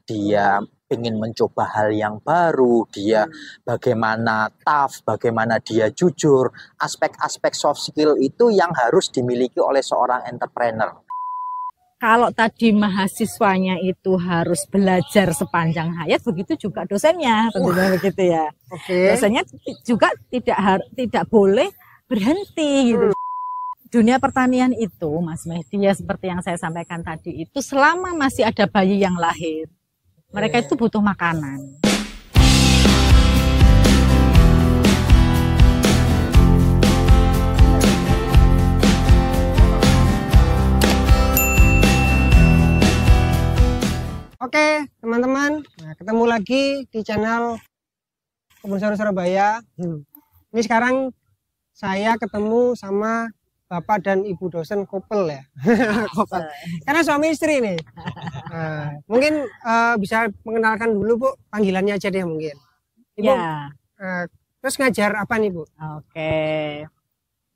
dia ingin mencoba hal yang baru, dia bagaimana tough, bagaimana dia jujur. Aspek-aspek soft skill itu yang harus dimiliki oleh seorang entrepreneur. Kalau tadi mahasiswanya itu harus belajar sepanjang hayat, begitu juga dosennya, tentunya begitu ya. Dosennya juga tidak boleh berhenti gitu. Dunia pertanian itu, Mas Mehdi, ya seperti yang saya sampaikan tadi itu, selama masih ada bayi yang lahir, mereka itu butuh makanan. Oke, teman-teman, nah, ketemu lagi di channel Kebun Sayur Surabaya. Ini sekarang saya ketemu sama Bapak dan Ibu dosen couple ya. Couple. Karena suami istri nih. Nah, mungkin bisa mengenalkan dulu Bu, panggilannya aja deh mungkin. Ibu, Ya. Terus ngajar apa nih Bu? Oke.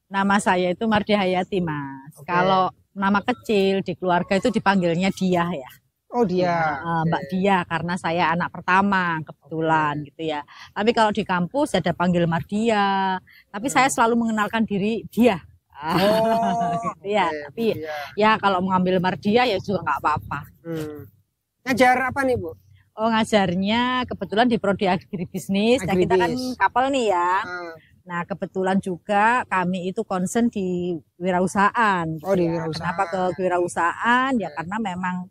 Nama saya itu Mardi Hayati, Mas. Kalau nama kecil di keluarga itu dipanggilnya Diah ya. Oh Dia. Mbak Dia, karena saya anak pertama kebetulan gitu ya. Tapi kalau di kampus ada panggil Mardia. Tapi saya selalu mengenalkan diri Dia. Gitu ya. Tapi ya kalau mengambil Mardia ya juga nggak apa-apa. Ngajar apa nih Bu? Oh, ngajarnya kebetulan di Prodi Agribisnis. Nah, kita kan kapal nih ya. Nah, kebetulan juga kami itu concern di wirausahaan. Gitu di ya. wirausahaan. Kenapa ke wirausahaan? Ya karena memang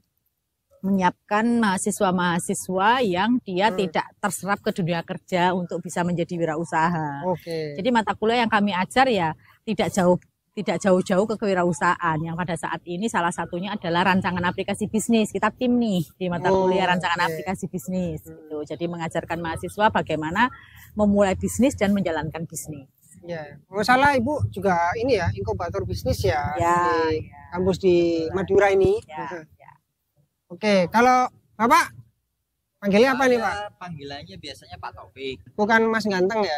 menyiapkan mahasiswa-mahasiswa yang dia tidak terserap ke dunia kerja untuk bisa menjadi wirausaha. Jadi mata kuliah yang kami ajar ya tidak jauh-jauh ke kewirausahaan. Yang pada saat ini salah satunya adalah rancangan aplikasi bisnis. Kita tim nih di mata kuliah rancangan aplikasi bisnis. Gitu. Jadi mengajarkan mahasiswa bagaimana memulai bisnis dan menjalankan bisnis. Ya, nggak salah Ibu juga ini ya inkubator bisnis ya, di kampus di Madura ini. Oke, kalau Bapak panggilnya apa nih Pak? Panggilannya biasanya Pak Taufik. Bukan Mas Ganteng ya?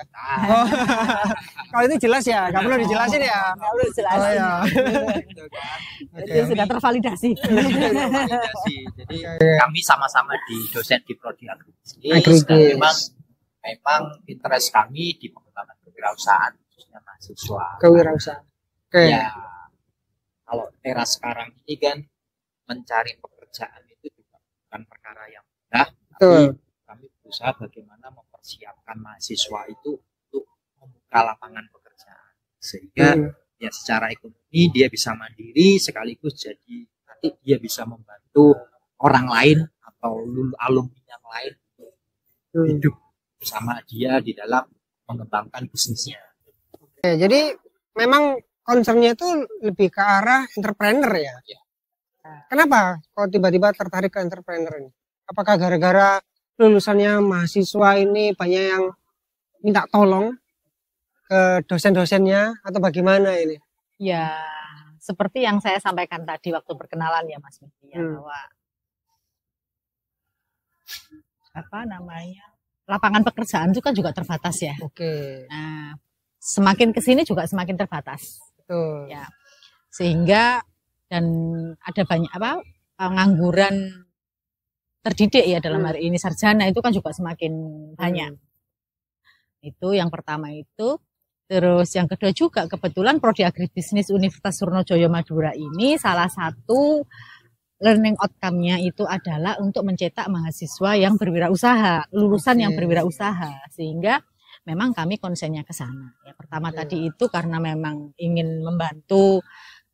Kalau itu jelas ya, nggak perlu dijelasin ya? Nggak perlu dijelasin. Itu sudah tervalidasi. Jadi kami sama-sama di dosen di Prodi Agribisnis. Dan memang interest kami di pengembangan kewirausahaan, khususnya mahasiswa. Kewirausahaan. Ya, kalau era sekarang ini kan mencari pekerjaan itu juga bukan perkara yang mudah, tapi kami berusaha bagaimana mempersiapkan mahasiswa itu untuk membuka lapangan pekerjaan sehingga ya secara ekonomi dia bisa mandiri sekaligus jadi nanti dia bisa membantu orang lain atau alumni yang lain hidup bersama dia di dalam mengembangkan bisnisnya. Oke, jadi memang concernnya itu lebih ke arah entrepreneur ya? Kenapa kok tiba-tiba tertarik ke entrepreneur ini? Apakah gara-gara lulusannya mahasiswa ini banyak yang minta tolong ke dosen-dosennya atau bagaimana ini? Ya, seperti yang saya sampaikan tadi waktu perkenalan ya Mas Mehdi ya, bahwa lapangan pekerjaan itu kan juga terbatas ya. Nah, semakin kesini juga semakin terbatas. Betul. Ya, sehingga dan ada banyak pengangguran terdidik ya dalam hari ini, sarjana itu kan juga semakin banyak. Itu yang pertama itu. Terus yang kedua juga kebetulan Prodi Agribisnis Universitas Surnadjaya Madura ini salah satu learning outcome-nya itu adalah untuk mencetak mahasiswa yang berwirausaha, lulusan yang berwirausaha, sehingga memang kami konsennya ke sana. Ya, pertama tadi itu karena memang ingin membantu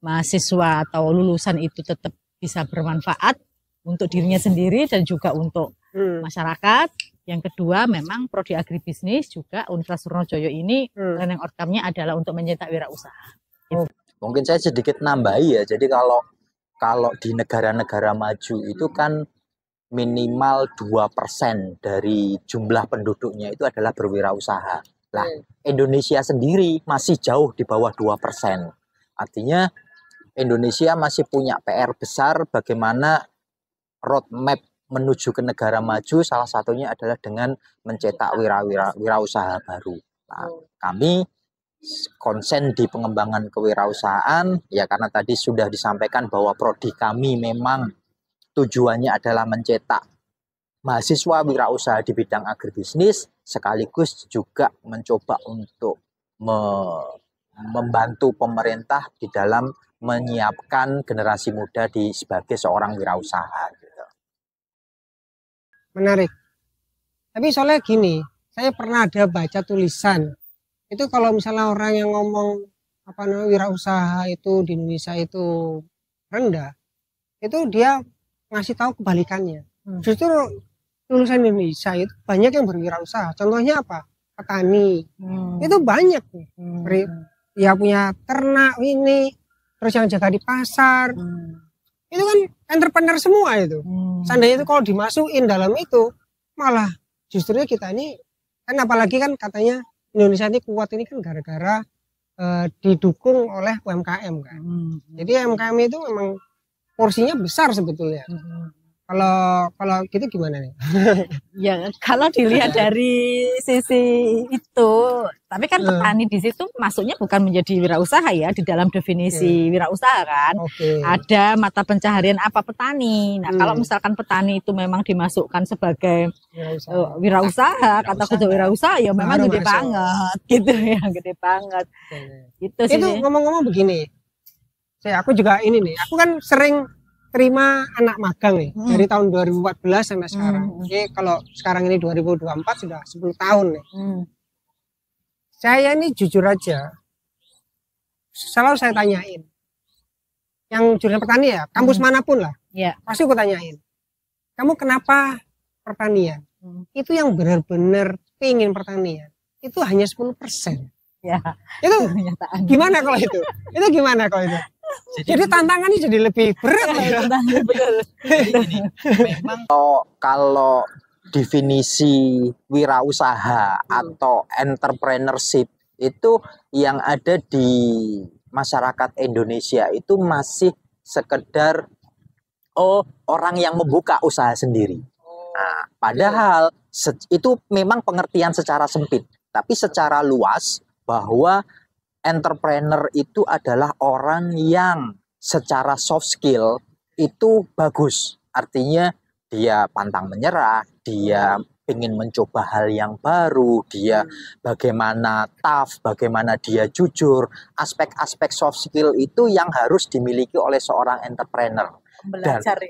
mahasiswa atau lulusan itu tetap bisa bermanfaat untuk dirinya sendiri dan juga untuk masyarakat. Yang kedua memang Prodi Agribisnis juga Universitas Surnadjaya ini learning outcome-nya adalah untuk mencetak wirausaha. Mungkin saya sedikit nambahi ya. Jadi kalau di negara-negara maju itu kan minimal 2% dari jumlah penduduknya itu adalah berwirausaha. Nah, Indonesia sendiri masih jauh di bawah 2%. Artinya Indonesia masih punya PR besar bagaimana roadmap menuju ke negara maju, salah satunya adalah dengan mencetak wirausaha baru. Nah, kami konsen di pengembangan kewirausahaan ya karena tadi sudah disampaikan bahwa prodi kami memang tujuannya adalah mencetak mahasiswa wirausaha di bidang agribisnis sekaligus juga mencoba untuk membantu pemerintah di dalam menyiapkan generasi muda sebagai seorang wirausaha. Gitu. Menarik. Tapi soalnya gini, saya pernah ada baca tulisan itu kalau misalnya orang yang ngomong wirausaha itu di Indonesia itu rendah, itu dia ngasih tahu kebalikannya. Justru lulusan Indonesia itu banyak yang berwirausaha. Contohnya apa? Petani. Itu banyak nih. Ya punya ternak ini, terus yang jaga di pasar. Itu kan entrepreneur semua itu. Seandainya itu kalau dimasukin dalam itu, malah justru kita ini kan, apalagi kan katanya Indonesia ini kuat ini kan gara-gara didukung oleh UMKM kan. Jadi UMKM itu memang porsinya besar sebetulnya. Kalau gitu gimana nih? Ya kalau dilihat dari sisi itu, tapi kan petani di situ masuknya bukan menjadi wirausaha ya, di dalam definisi wirausaha kan. Ada mata pencaharian apa petani. Nah kalau misalkan petani itu memang dimasukkan sebagai wirausaha, kata kerja wirausaha ya memang gede banget gitu ya, gede banget. Gitu sih. Itu ngomong-ngomong begini, aku juga ini nih, aku kan sering terima anak magang nih dari tahun 2014 sampai sekarang. Jadi kalau sekarang ini 2024 sudah 10 tahun nih. Saya ini jujur aja, selalu saya tanyain, yang jurusan petani ya, kampus manapun lah, pasti aku tanyain, kamu kenapa pertanian? Itu yang benar-benar pingin pertanian, itu hanya 10%. Ya, itu gimana kalau itu? Itu gimana kalau itu? Jadi tantangannya jadi lebih berat ya. Memang kalau definisi wirausaha atau entrepreneurship itu yang ada di masyarakat Indonesia itu masih sekedar orang yang membuka usaha sendiri. Nah, padahal itu memang pengertian secara sempit, tapi secara luas bahwa entrepreneur itu adalah orang yang secara soft skill itu bagus. Artinya dia pantang menyerah, dia ingin mencoba hal yang baru, dia bagaimana tough, bagaimana dia jujur. Aspek-aspek soft skill itu yang harus dimiliki oleh seorang entrepreneur.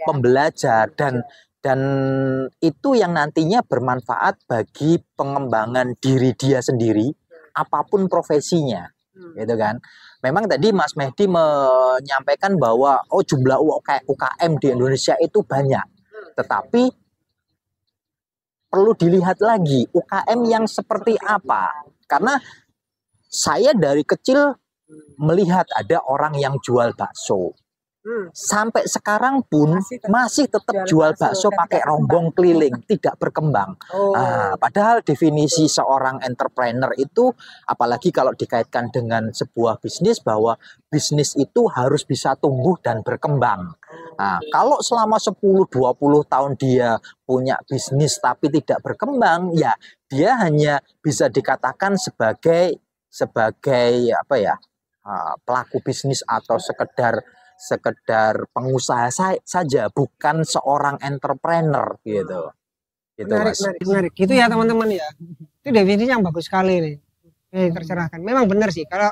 Pembelajar dan itu yang nantinya bermanfaat bagi pengembangan diri dia sendiri, apapun profesinya. Gitu kan. Memang tadi Mas Mehdi menyampaikan bahwa jumlah UKM di Indonesia itu banyak. Tetapi perlu dilihat lagi UKM yang seperti apa. Karena saya dari kecil melihat ada orang yang jual bakso. Sampai sekarang pun masih tetap jual bakso pakai rombong keliling, tidak berkembang. Nah, padahal definisi seorang entrepreneur itu, apalagi kalau dikaitkan dengan sebuah bisnis, bahwa bisnis itu harus bisa tumbuh dan berkembang. Nah, kalau selama 10-20 tahun dia punya bisnis tapi tidak berkembang, ya dia hanya bisa dikatakan sebagai pelaku bisnis atau sekedar pengusaha saja, bukan seorang entrepreneur gitu. Menarik. Gitu ya teman-teman ya. Itu definisi yang bagus sekali nih. Tercerahkan. Memang benar sih kalau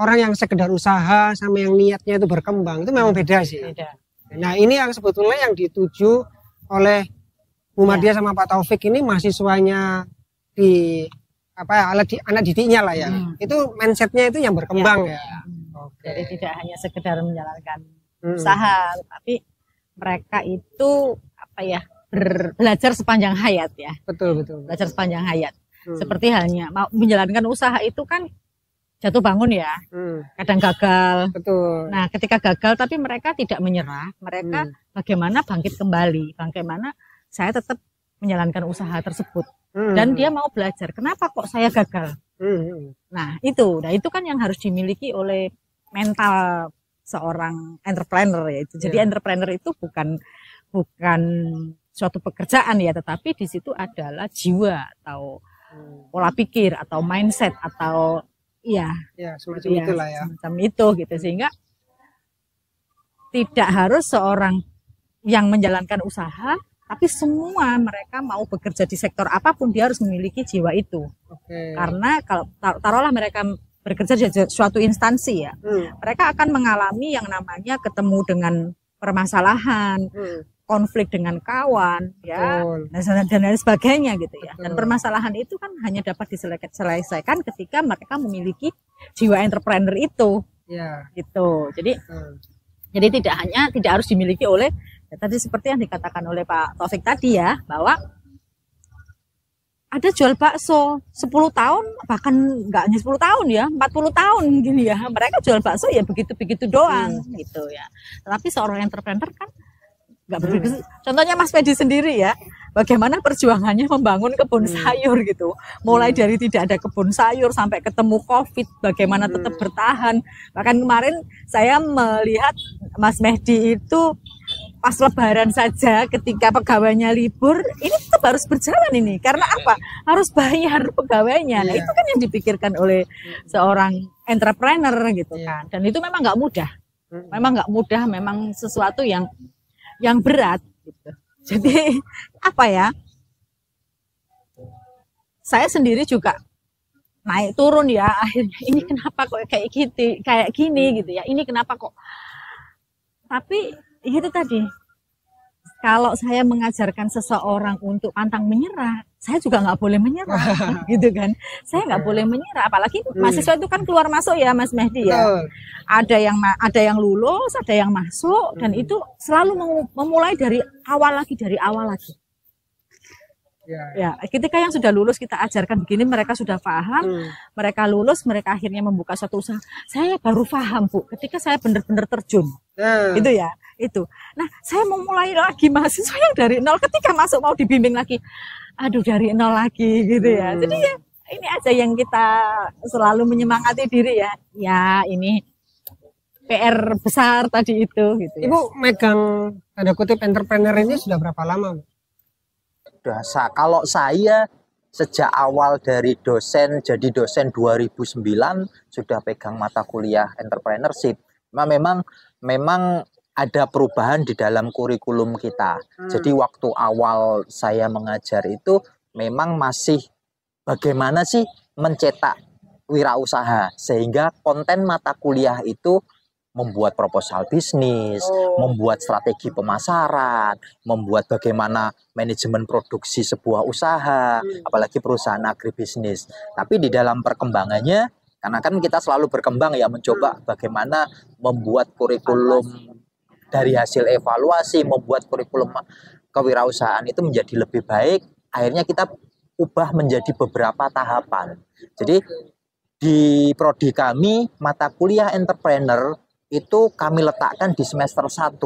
orang yang sekedar usaha sama yang niatnya itu berkembang itu memang beda sih. Nah, ini yang sebetulnya yang dituju oleh Bu Madia sama Pak Taufik ini mahasiswanya di anak didiknya lah ya. Itu mindsetnya itu yang berkembang ya. Jadi tidak hanya sekedar menjalankan usaha, tapi mereka itu belajar sepanjang hayat ya. Betul. Belajar sepanjang hayat. Seperti halnya mau menjalankan usaha itu kan jatuh bangun ya. Kadang gagal. Betul. Nah, ketika gagal tapi mereka tidak menyerah, mereka bagaimana bangkit kembali, bagaimana saya tetap menjalankan usaha tersebut. Dan dia mau belajar, kenapa kok saya gagal? Nah, itu kan yang harus dimiliki oleh mental seorang entrepreneur ya itu. Jadi entrepreneur itu bukan suatu pekerjaan ya, tetapi di situ adalah jiwa atau pola pikir atau mindset atau semacam itulah ya. Semacam itu gitu, sehingga tidak harus seorang yang menjalankan usaha Tapi semua mereka mau bekerja di sektor apapun dia harus memiliki jiwa itu. Karena kalau taruhlah mereka bekerja di suatu instansi ya, mereka akan mengalami yang namanya ketemu dengan permasalahan, konflik dengan kawan, ya, dan lain sebagainya gitu ya. Dan permasalahan itu kan hanya dapat diselesaikan ketika mereka memiliki jiwa entrepreneur itu, gitu. Jadi tidak harus dimiliki oleh ya, tadi seperti yang dikatakan oleh Pak Taufik tadi ya, bahwa ada jual bakso 10 tahun, bahkan nggak hanya 10 tahun ya, 40 tahun gini ya. Mereka jual bakso ya begitu-begitu doang gitu ya. Tapi seorang entrepreneur kan nggak begitu. Contohnya Mas Pedi sendiri ya, bagaimana perjuangannya membangun kebun sayur gitu. Mulai dari tidak ada kebun sayur sampai ketemu COVID, bagaimana tetap bertahan. Bahkan kemarin saya melihat Mas Mehdi itu pas lebaran saja ketika pegawainya libur, ini tetap harus berjalan ini. Karena apa? Harus bayar pegawainya. Nah, itu kan yang dipikirkan oleh seorang entrepreneur gitu kan. Dan itu memang nggak mudah. Memang nggak mudah, memang sesuatu yang berat gitu. Jadi apa ya? Saya sendiri juga naik turun ya. Akhirnya ini kenapa kok kayak gini gitu ya. Ini kenapa kok. Tapi itu tadi, kalau saya mengajarkan seseorang untuk pantang menyerah, saya juga nggak boleh menyerah, gitu kan? Saya nggak boleh menyerah, apalagi mahasiswa itu kan keluar masuk ya, Mas Mehdi ya. Ada yang lulus, ada yang masuk, dan itu selalu memulai dari awal lagi. Ya, ketika yang sudah lulus kita ajarkan begini, mereka sudah paham, mereka lulus, mereka akhirnya membuka suatu usaha. Saya baru paham, Bu, ketika saya benar-benar terjun, itu ya, itu. Nah, saya memulai lagi mahasiswa yang dari nol, ketika masuk mau dibimbing lagi, aduh dari nol lagi, gitu ya. Jadi ya, ini aja yang kita selalu menyemangati diri ya. Ya, ini PR besar tadi itu, gitu. Ya. Ibu megang tanda kutip entrepreneur ini sudah berapa lama, Bu? Kalau saya sejak awal dari dosen, jadi dosen 2009 sudah pegang mata kuliah entrepreneurship. Memang ada perubahan di dalam kurikulum kita. Jadi waktu awal saya mengajar itu memang masih bagaimana sih mencetak wirausaha, sehingga konten mata kuliah itu membuat proposal bisnis, membuat strategi pemasaran, membuat bagaimana manajemen produksi sebuah usaha, apalagi perusahaan agribisnis. Tapi di dalam perkembangannya, karena kan kita selalu berkembang ya, mencoba bagaimana membuat kurikulum dari hasil evaluasi, membuat kurikulum kewirausahaan itu menjadi lebih baik. Akhirnya kita ubah menjadi beberapa tahapan. Jadi di prodi kami, mata kuliah entrepreneur itu kami letakkan di semester 1,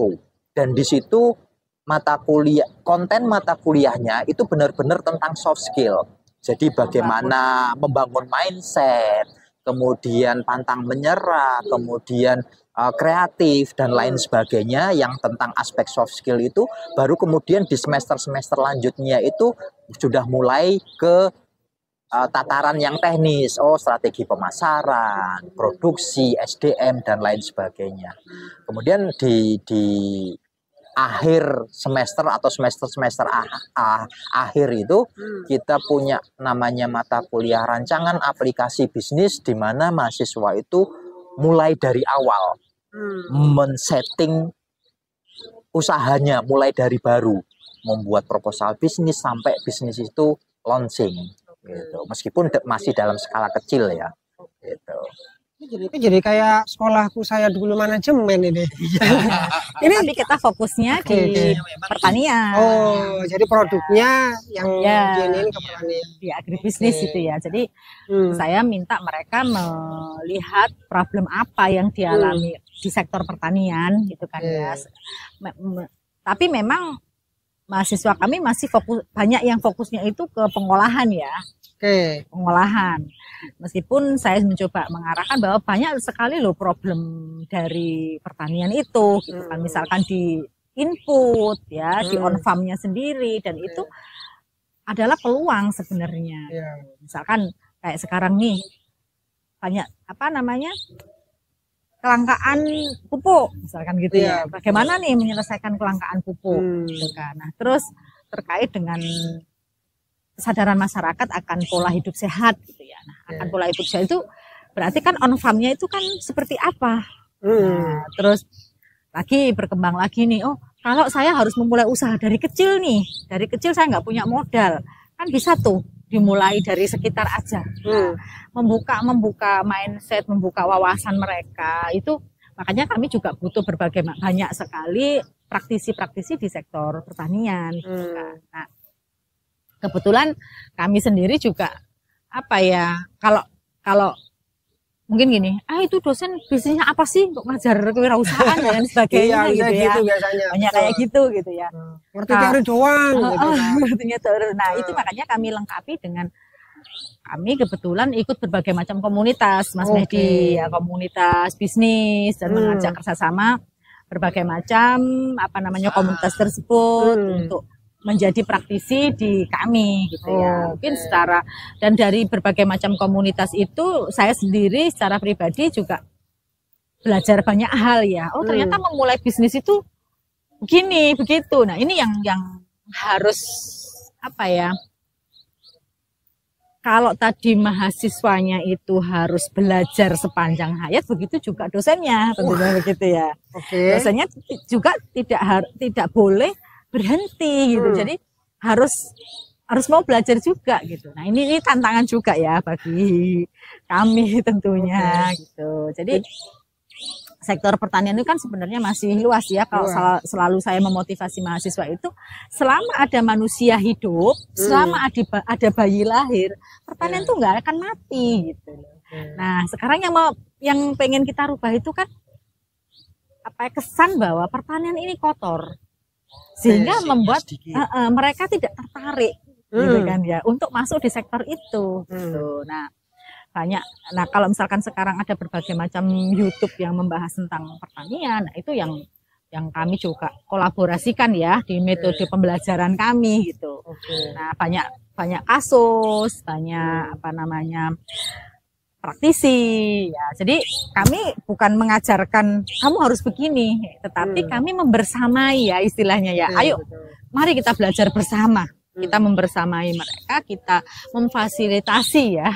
dan di situ konten mata kuliahnya itu benar-benar tentang soft skill. Jadi bagaimana membangun mindset, kemudian pantang menyerah, kemudian kreatif dan lain sebagainya yang tentang aspek soft skill itu baru kemudian di semester-semester lanjutnya itu sudah mulai ke tataran yang teknis, strategi pemasaran, produksi, SDM dan lain sebagainya. Kemudian di akhir semester atau semester akhir itu kita punya namanya mata kuliah rancangan aplikasi bisnis, di mana mahasiswa itu mulai dari awal men-setting usahanya, mulai dari baru membuat proposal bisnis sampai bisnis itu launching. Gitu. Meskipun masih dalam skala kecil ya, gitu. Jadi kayak sekolahku saya dulu manajemen ini. Ini tapi kita fokusnya di pertanian. Jadi produknya yang diinin ke pertanian, di agribisnis itu ya. Jadi saya minta mereka melihat problem apa yang dialami di sektor pertanian, gitu kan ya. Tapi memang mahasiswa kami masih banyak yang fokusnya itu ke pengolahan ya. Pengolahan. Meskipun saya mencoba mengarahkan bahwa banyak sekali loh problem dari pertanian itu, gitu kan. Misalkan di input ya, di on farm-nya sendiri, dan itu adalah peluang sebenarnya. Misalkan kayak sekarang nih banyak kelangkaan pupuk misalkan gitu ya. Bagaimana nih menyelesaikan kelangkaan pupuk gitu kan. Nah, terus terkait dengan kesadaran masyarakat akan pola hidup sehat gitu ya. Nah, akan pola hidup sehat itu berarti kan on farm-nya itu kan seperti apa. Nah, terus lagi berkembang lagi nih, oh kalau saya harus memulai usaha dari kecil nih, dari kecil saya nggak punya modal, kan bisa tuh dimulai dari sekitar aja. Nah, membuka mindset, membuka wawasan mereka itu, makanya kami juga butuh banyak sekali praktisi-praktisi di sektor pertanian. Gitu kan. Nah, kebetulan kami sendiri juga apa ya, kalau mungkin gini, itu dosen bisnisnya apa sih kok ngajar kewirausahaan dan sebagainya gitu ya. Gitu biasanya. Banyak kayak gitu ya. Ngerti teori doang gitu. Ngertinya teori. Nah, itu makanya kami lengkapi dengan kami kebetulan ikut berbagai macam komunitas, Mas Mehdi, ya, komunitas bisnis dan mengajak kerjasama berbagai macam komunitas tersebut untuk menjadi praktisi di kami gitu ya. Mungkin secara dan dari berbagai macam komunitas itu saya sendiri secara pribadi juga belajar banyak hal ya. Oh, ternyata memulai bisnis itu begini, begitu. Nah, ini yang harus apa ya? Kalau tadi mahasiswanya itu harus belajar sepanjang hayat, begitu juga dosennya, tentunya begitu ya. Dosennya juga tidak boleh berhenti gitu. Jadi harus mau belajar juga gitu. Nah, ini tantangan juga ya bagi kami tentunya gitu. Jadi sektor pertanian itu kan sebenarnya masih luas ya. Kalau selalu saya memotivasi mahasiswa itu, selama ada manusia hidup, selama ada bayi lahir, pertanian itu nggak akan mati gitu. Nah, sekarang yang pengen kita rubah itu kan kesan bahwa pertanian ini kotor. Sehingga membuat mereka tidak tertarik gitu kan ya untuk masuk di sektor itu gitu. Nah, kalau misalkan sekarang ada berbagai macam YouTube yang membahas tentang pertanian, nah itu yang kami juga kolaborasikan ya di metode pembelajaran kami gitu. Nah, banyak kasus, banyak praktisi ya. Jadi kami bukan mengajarkan kamu harus begini, tetapi kami membersamai ya istilahnya ya. Ayo, mari kita belajar bersama. Kita membersamai mereka, kita memfasilitasi ya,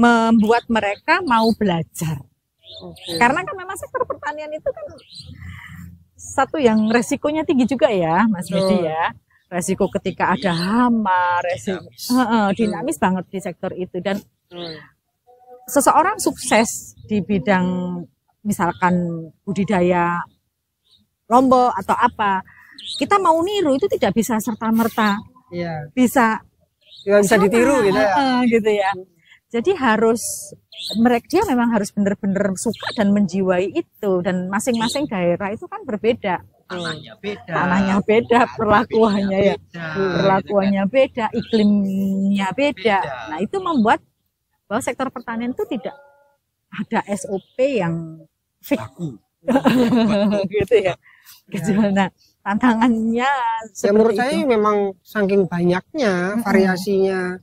membuat mereka mau belajar. Karena kan memang sektor pertanian itu kan satu yang resikonya tinggi juga ya, Mas Medi ya. Resiko ketika ada hama, dinamis banget di sektor itu. Dan seseorang sukses di bidang misalkan budidaya lombok atau apa, kita mau niru itu tidak bisa serta-merta bisa ditiru gitu ya. Gitu ya. Jadi dia memang harus benar-benar suka dan menjiwai itu, dan masing-masing daerah itu kan berbeda. Tanahnya beda, perlakuannya beda, iklimnya beda. Nah, itu membuat bahwa sektor pertanian itu tidak ada SOP yang fix. Gitu ya. Nah, tantangannya menurut saya memang saking banyaknya variasinya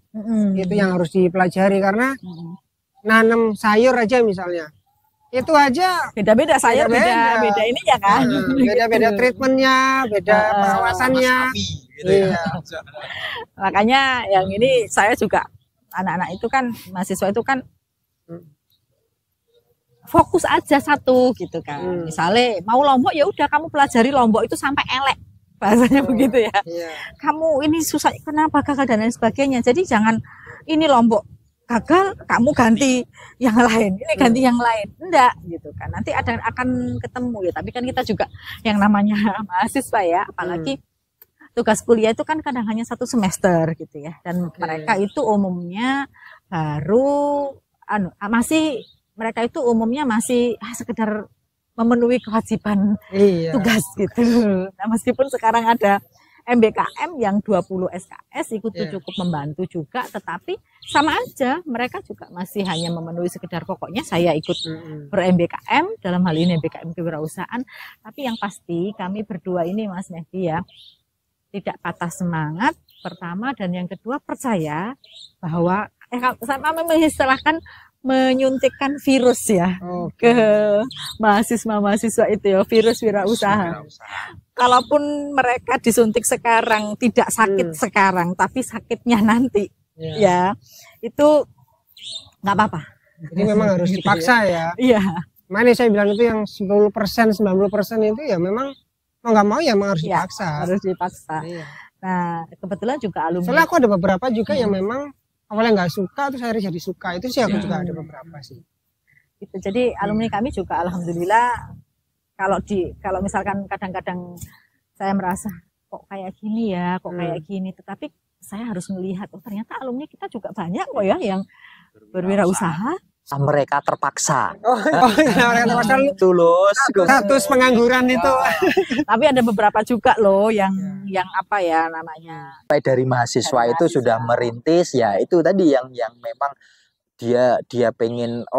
itu yang harus dipelajari, karena nanam sayur aja misalnya. Itu aja beda-beda sayur, beda ini ya kan, beda-beda treatmentnya, beda perawasannya. Makanya yang ini saya juga anak-anak itu kan, mahasiswa itu kan fokus aja satu gitu kan. Misalnya mau lombok, ya udah kamu pelajari lombok itu sampai elek, bahasanya begitu ya. Kamu ini susah kenapa gagal dan lain sebagainya. Jadi jangan ini lombok gagal kamu ganti yang lain, ini ganti yang lain, enggak gitu kan. Nanti akan ketemu ya. Tapi kan kita juga yang namanya mahasiswa ya, apalagi tugas kuliah itu kan kadang hanya 1 semester gitu ya. Dan mereka itu umumnya baru mereka itu umumnya masih sekedar memenuhi kewajiban tugas gitu. Nah, meskipun sekarang ada MBKM yang 20 SKS ikut cukup membantu juga, tetapi sama aja mereka juga masih hanya memenuhi sekedar pokoknya saya ikut ber-MBKM, dalam hal ini MBKM kewirausahaan. Tapi yang pasti kami berdua ini Mas Mehdi ya, tidak patah semangat pertama, dan yang kedua percaya bahwa saya mengistilahkan menyuntikkan virus ya ke mahasiswa-mahasiswa itu ya, virus wirausaha. Kalaupun mereka disuntik sekarang tidak sakit sekarang, tapi sakitnya nanti ya itu nggak apa-apa. Jadi memang harus dipaksa ya. Iya. Mana saya bilang itu yang 10%, 90% itu ya memang mau nggak mau ya memang harus dipaksa. Harus dipaksa. Iya. Nah, kebetulan juga alumni. Soalnya aku ada beberapa juga yang memang awalnya nggak suka terus akhirnya jadi suka. Itu sih aku juga ada beberapa sih. Itu jadi alumni kami juga alhamdulillah kalau misalkan kadang-kadang saya merasa kok kayak gini ya, kok kayak gini, tetapi saya harus melihat oh ternyata alumni kita juga banyak kok ya yang berwirausaha. Mereka terpaksa. Mereka terpaksa Tulus. status pengangguran itu. Tapi ada beberapa juga loh yang apa ya namanya. Dari mahasiswa itu sudah merintis ya itu tadi yang memang dia pengen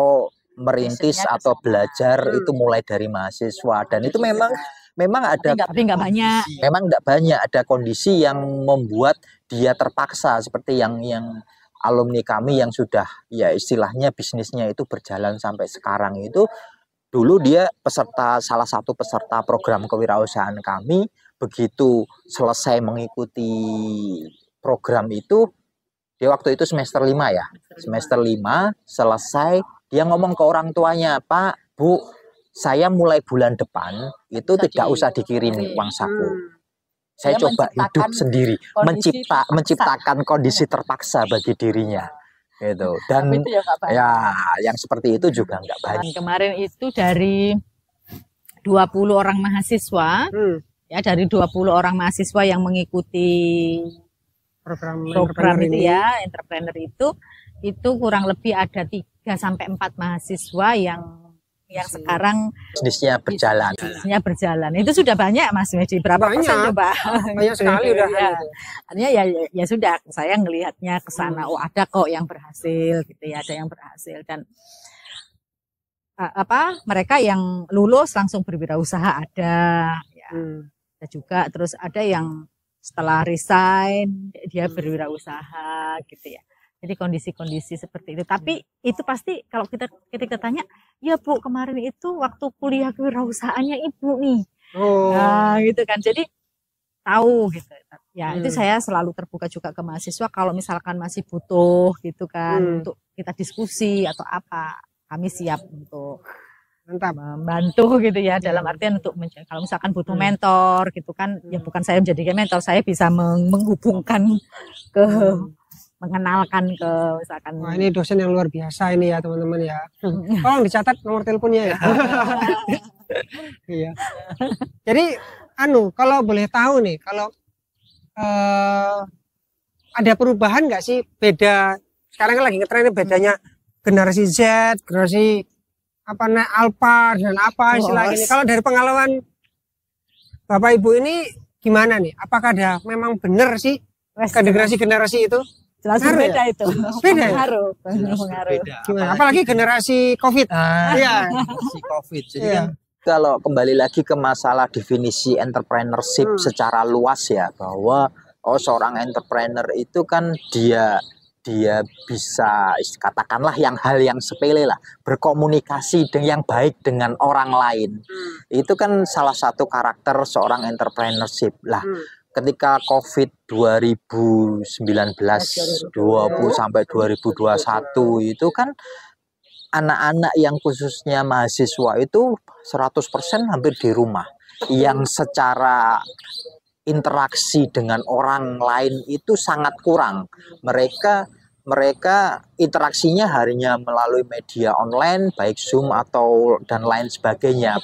merintis atau belajar itu mulai dari mahasiswa dan itu memang ada tapi nggak banyak. Memang nggak banyak, ada kondisi yang membuat dia terpaksa seperti yang alumni kami yang sudah ya istilahnya bisnisnya itu berjalan sampai sekarang itu dulu dia salah satu peserta program kewirausahaan kami, begitu selesai mengikuti program itu dia waktu itu semester 5 ya. Semester 5 selesai dia ngomong ke orang tuanya, "Pak, Bu, saya mulai bulan depan itu tidak usah dikirim uang saku. Saya coba hidup sendiri, menciptakan kondisi terpaksa bagi dirinya." Gitu. Dan ya yang seperti itu juga nggak banyak. Kemarin itu dari 20 orang mahasiswa, ya dari 20 orang mahasiswa yang mengikuti program itu ya, entrepreneur itu kurang lebih ada 3 sampai 4 mahasiswa yang sekarang bisnisnya berjalan. Itu sudah banyak Mas Medi, berapa persen coba? Banyak sekali udah. Ya. Artinya ya sudah, saya ngelihatnya ke sana, oh ada kok yang berhasil gitu ya, ada yang berhasil dan mereka yang lulus langsung berwirausaha ada ya. Ada juga terus ada yang setelah resign dia berwirausaha gitu ya. Jadi kondisi-kondisi seperti itu. Tapi itu pasti kalau kita tanya, ya Bu kemarin itu waktu kuliah kewirausahaannya Ibu nih. Nah gitu kan. Jadi tahu gitu. Ya itu saya selalu terbuka juga ke mahasiswa kalau misalkan masih butuh gitu kan untuk kita diskusi atau apa. Kami siap untuk membantu gitu ya dalam artian untuk kalau misalkan butuh mentor gitu kan ya bukan saya menjadi mentor, saya bisa menghubungkan ke mengenalkan ke misalkan. Wah, ini dosen yang luar biasa ini ya teman-teman ya. Tolong dicatat nomor teleponnya ya. Iya. Jadi kalau boleh tahu nih kalau ada perubahan nggak sih beda sekarang kan lagi ngetrennya bedanya generasi Z, generasi Alpha dan apa istilah ini. Kalau dari pengalaman Bapak Ibu ini gimana nih? Apakah ada memang benar sih generasi itu? Jelas beda ya? Itu. Beda ya? Pengaruh. Gimana? Apalagi generasi COVID. Iya. Generasi COVID. Jadi kan kalau kembali lagi ke masalah definisi entrepreneurship secara luas ya, bahwa seorang entrepreneur itu kan dia bisa katakanlah hal yang sepele lah, berkomunikasi yang baik dengan orang lain. Itu kan salah satu karakter seorang entrepreneurship lah. Ketika COVID 2019 20 sampai 2021 itu kan anak-anak yang khususnya mahasiswa itu 100% hampir di rumah, yang secara interaksi dengan orang lain itu sangat kurang. Mereka interaksinya hanya melalui media online, baik Zoom atau dan lain sebagainya.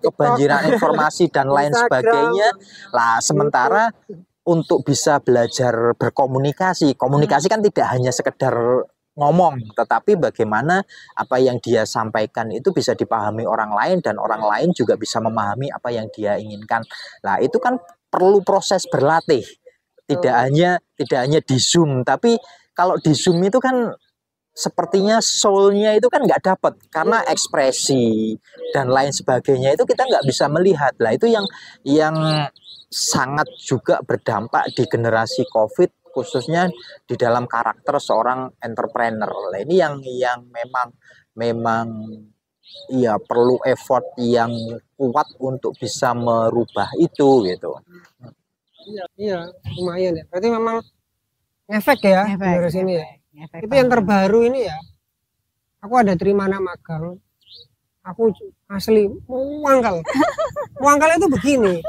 Kebanjiran informasi dan lain sebagainya. Lah sementara untuk bisa belajar berkomunikasi, komunikasi kan tidak hanya sekedar ngomong, tetapi bagaimana apa yang dia sampaikan itu bisa dipahami orang lain dan orang lain juga bisa memahami apa yang dia inginkan. Nah, itu kan perlu proses berlatih. Tidak hanya di Zoom, tapi kalau di Zoom itu kan sepertinya soul-nya itu kan nggak dapat karena ekspresi dan lain sebagainya itu kita nggak bisa melihat. Lah itu yang sangat juga berdampak di generasi COVID khususnya di dalam karakter seorang entrepreneur. Nah, ini yang memang iya perlu effort yang kuat untuk bisa merubah itu gitu. Iya, lumayan ya. Berarti memang ngefek ya dari sini ya. Efek Itu yang terbaru ini ya. Aku ada terima anak magang. Aku asli muangkal. Muangkal itu begini.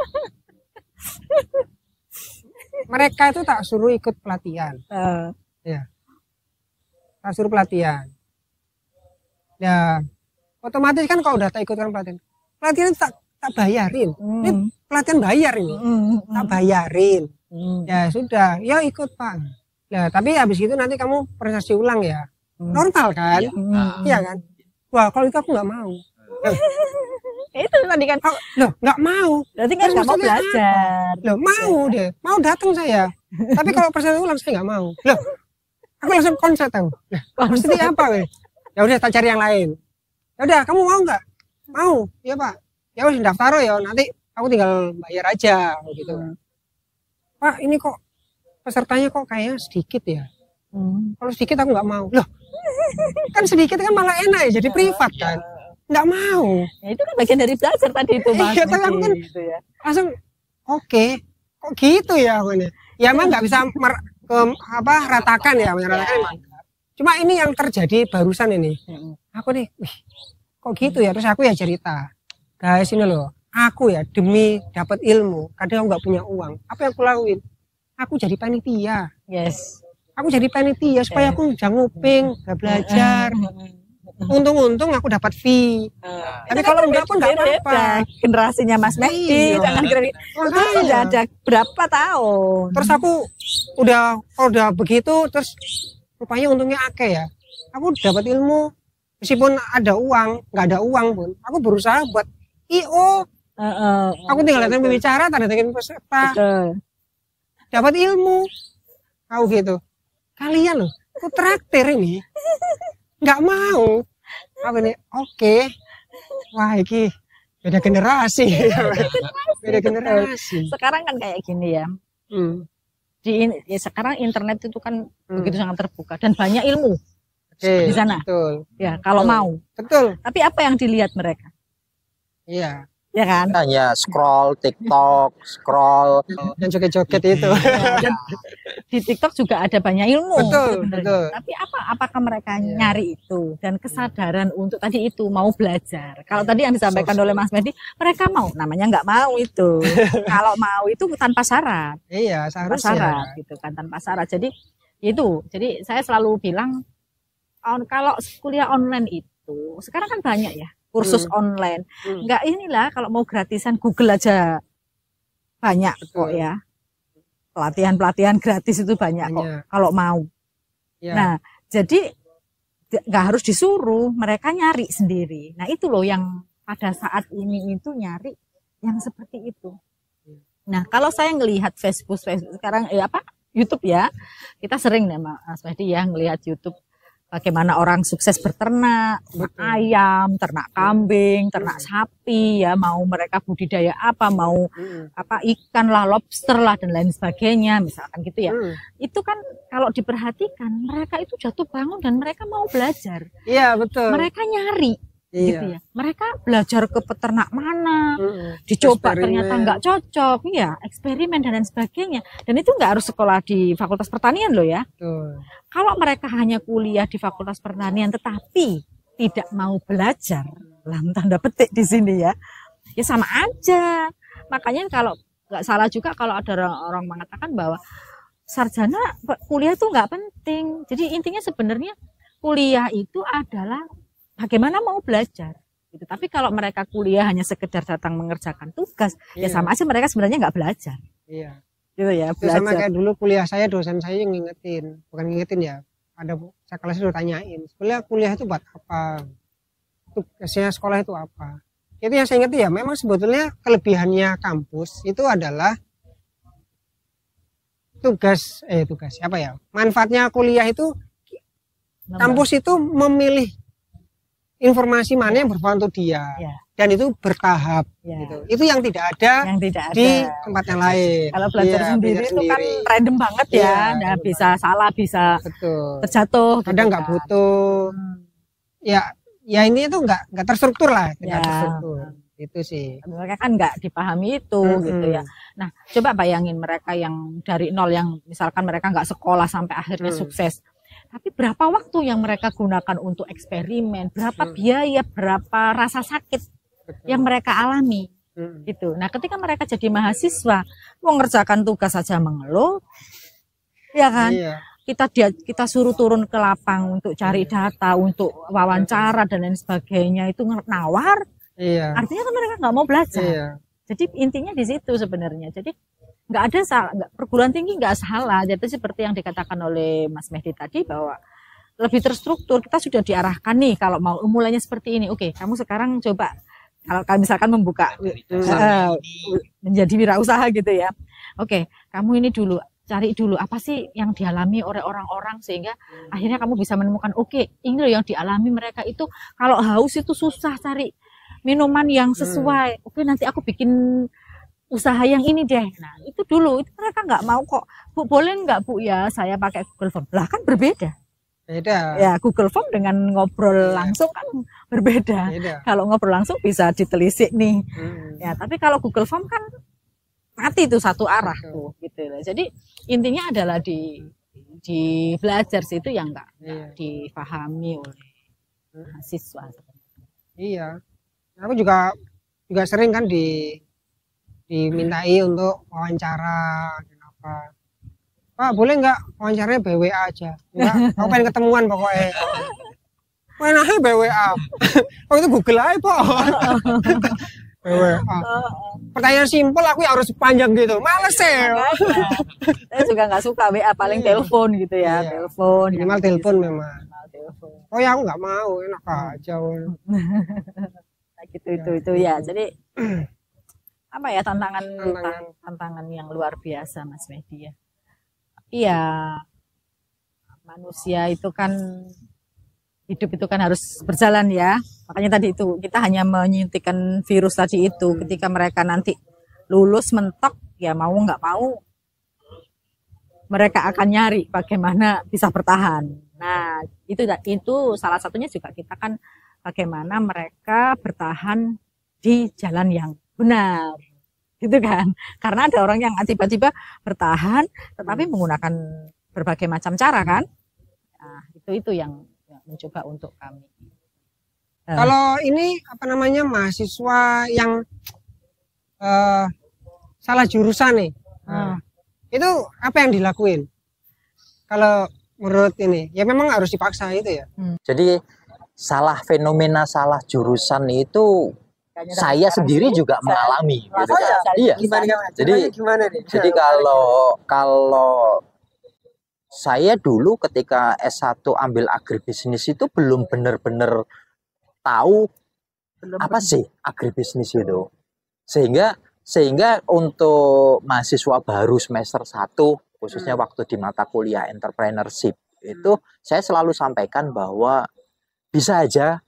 Mereka itu tak suruh ikut pelatihan. Ya. Tak suruh pelatihan. Ya, otomatis kan kalau udah tak ikutkan pelatihan. Pelatihan tak bayarin. Ini pelatihan bayar ini. Tak bayarin. Ya sudah, ya ikut Pak. Ya, tapi habis itu nanti kamu prestasi ulang ya. Normal kan? Iya kan? Wah, kalau itu aku nggak mau. Itu tadi kan. Loh, nggak mau. Berarti kan nggak mau belajar. Loh, mau deh. Mau datang saya. Tapi kalau prestasi ulang saya nggak mau. Loh, aku langsung konsep tahu. Maksudnya apa, weh? Ya udah, tak cari yang lain. Ya udah, kamu mau nggak? Mau. Iya, Pak. Ya udah, daftar ya. Nanti aku tinggal bayar aja gitu. Pak, ini kok pesertanya kok kayaknya sedikit ya. Kalau sedikit aku nggak mau. Loh, kan sedikit kan malah enak ya, jadi privat kan. Nggak mau. Ya, itu kan bagian dari belajar tadi itu, Mas. Iya, tapi aku kan gitu ya. langsung oke, kok gitu ya aku ini. Ya emang nggak bisa ratakan ya, meratakan emang. Cuma ini yang terjadi barusan ini. Aku nih, wih, kok gitu ya. Terus aku ya cerita, guys ini loh, aku ya demi dapat ilmu, kadang aku nggak punya uang. Apa yang aku lakuin? Aku jadi panitia. Yes. Aku jadi panitia supaya aku jangan nguping, nggak belajar. Untung-untung aku dapat fee. Tapi kalau enggak pun nggak apa-apa. Generasinya Mas Mehdi, jangan kira sudah ada berapa tahun. Terus aku udah begitu, terus rupanya untungnya akeh ya. Aku dapat ilmu, meskipun ada uang, nggak ada uang pun, aku berusaha buat IO. Aku tinggal datang berbicara, tanda tangan peserta. Dapat ilmu. Aku gitu. Kalian loh, aku traktir ini. Nggak mau. Aku ini oke. Wah, ini beda generasi. Beda generasi. Sekarang kan kayak gini ya. Sekarang internet itu kan begitu sangat terbuka dan banyak ilmu di sana. Betul. Ya, kalau mau. Betul. Tapi apa yang dilihat mereka? Iya. Ya kan? Hanya scroll TikTok, scroll dan joget-joget itu. Dan di TikTok juga ada banyak ilmu. Betul. Tapi apakah mereka nyari itu dan kesadaran untuk tadi itu mau belajar? Kalau tadi yang disampaikan oleh Mas Mehdi, mereka mau, namanya nggak mau itu. Kalau mau itu tanpa syarat. Iya, tanpa syarat gitu kan, tanpa syarat. Jadi itu. Jadi saya selalu bilang kalau kuliah online itu sekarang kan banyak ya. Kursus online, enggak inilah kalau mau gratisan Google aja banyak kok ya, pelatihan gratis itu banyak kok kalau mau. Nah jadi nggak harus disuruh, mereka nyari sendiri. Nah itu loh yang pada saat ini itu nyari yang seperti itu. Nah kalau saya ngelihat Facebook sekarang YouTube ya, kita sering nih Mas Mehdi ya ngelihat YouTube. Bagaimana orang sukses berternak, ayam, ternak kambing, ternak sapi, ya mau mereka budidaya apa, mau ikan lah, lobster lah dan lain sebagainya, misalkan gitu ya. Itu kan kalau diperhatikan mereka itu jatuh bangun dan mereka mau belajar. Iya betul. Mereka nyari, gitu ya. Mereka belajar ke peternak mana, dicoba ternyata nggak cocok, ya eksperimen dan lain sebagainya. Dan itu nggak harus sekolah di Fakultas Pertanian loh ya. Kalau mereka hanya kuliah di Fakultas Pertanian tetapi tidak mau belajar, dalam tanda petik di sini ya sama aja. Makanya kalau nggak salah juga kalau ada orang mengatakan bahwa sarjana kuliah itu nggak penting. Jadi intinya sebenarnya kuliah itu adalah bagaimana mau belajar. Gitu. Tapi kalau mereka kuliah hanya sekedar datang mengerjakan tugas, ya sama aja mereka sebenarnya nggak belajar. Iya. Gitu ya, itu sama kayak dulu kuliah saya, dosen saya yang bukan ngingetin ya, ada saya kelasnya udah tanyain sebenarnya kuliah itu buat apa, tugasnya sekolah itu apa. Itu yang saya ingat ya, memang sebetulnya kelebihannya kampus itu adalah manfaatnya kuliah itu, kampus itu memilih informasi mana yang bermanfaat untuk dia. dan itu bertahap Ya. gitu. Itu yang tidak ada Yang tidak ada. di tempat yang lain. Kalau belajar Iya, sendiri belajar itu kan sendiri. random banget Iya, ya. Nah, random bisa salah, bisa Betul. terjatuh. Kadang gitu nggak kan. butuh ya ini itu nggak terstruktur lah, tidak Ya. terstruktur. Itu sih. Mereka kan nggak dipahami itu gitu ya. Nah, coba bayangin mereka yang dari nol, yang misalkan mereka nggak sekolah sampai akhirnya sukses. Tapi berapa waktu yang mereka gunakan untuk eksperimen, berapa biaya, berapa rasa sakit yang mereka alami gitu. Nah, ketika mereka jadi mahasiswa, mau ngerjakan tugas saja mengeluh, ya kan? Iya. Kita suruh turun ke lapang untuk cari data, untuk wawancara dan lain sebagainya, itu nawar. Iya. Artinya kan mereka nggak mau belajar. Iya. Jadi intinya di situ sebenarnya. Jadi nggak ada salah, perguruan tinggi nggak salah. Jadi seperti yang dikatakan oleh Mas Mehdi tadi, bahwa lebih terstruktur. Kita sudah diarahkan nih, kalau mau mulainya seperti ini. Oke, kamu sekarang coba kalau misalkan membuka menjadi wirausaha gitu ya. Oke, kamu ini dulu cari dulu apa sih yang dialami oleh orang-orang, sehingga akhirnya kamu bisa menemukan oke, ini loh yang dialami mereka itu. Kalau haus itu susah cari minuman yang sesuai. Oke, nanti aku bikin usaha yang ini deh. Nah, itu dulu itu mereka nggak mau kok. Bu, boleh nggak Bu ya saya pakai Google Form? Lah kan berbeda. Beda. Ya, Google Form dengan ngobrol langsung kan berbeda. Beda. Kalau ngobrol langsung bisa ditelisik nih. Ya, tapi kalau Google Form kan mati tuh satu arah tuh gitu loh. Jadi intinya adalah di belajar situ yang nggak dipahami oleh mahasiswa. Iya. Aku juga sering kan dimintai untuk wawancara, kenapa? Pak, boleh nggak wawancaranya BWA aja? Enggak, aku pengen ketemuan pokoknya. Enaknya BWA. Oh itu Google aja, Pak. BWA. Pertanyaan simpel aku harus panjang gitu. Males ya. Saya juga nggak suka WA, paling telepon gitu ya. Iya. Telepon. Minimal telepon memang. Telepon. Oh ya aku nggak mau, enak aja. Nah, itu ya. Jadi apa ya, tantangan yang luar biasa Mas Mehdi ya. Iya, manusia itu kan hidup itu kan harus berjalan ya. Makanya tadi itu kita hanya menyuntikkan virus tadi itu. Ketika mereka nanti lulus mentok, ya mau nggak mau mereka akan nyari bagaimana bisa bertahan. Nah, itu salah satunya juga kita kan bagaimana mereka bertahan di jalan yang benar. Gitu kan. Karena ada orang yang tiba-tiba bertahan tetapi menggunakan berbagai macam cara kan. Nah, itu yang mencoba untuk kami. Kalau ini apa namanya mahasiswa yang salah jurusan nih. Itu apa yang dilakuin? Kalau menurut ini, ya memang harus dipaksa itu ya. Jadi fenomena salah jurusan itu saya sendiri juga mengalami gitu kan. Iya. Jadi kalau saya dulu ketika S1 ambil agribisnis itu belum benar-benar tahu apa sih agribisnis itu. Sehingga untuk mahasiswa baru semester 1 khususnya waktu di mata kuliah entrepreneurship itu saya selalu sampaikan bahwa bisa aja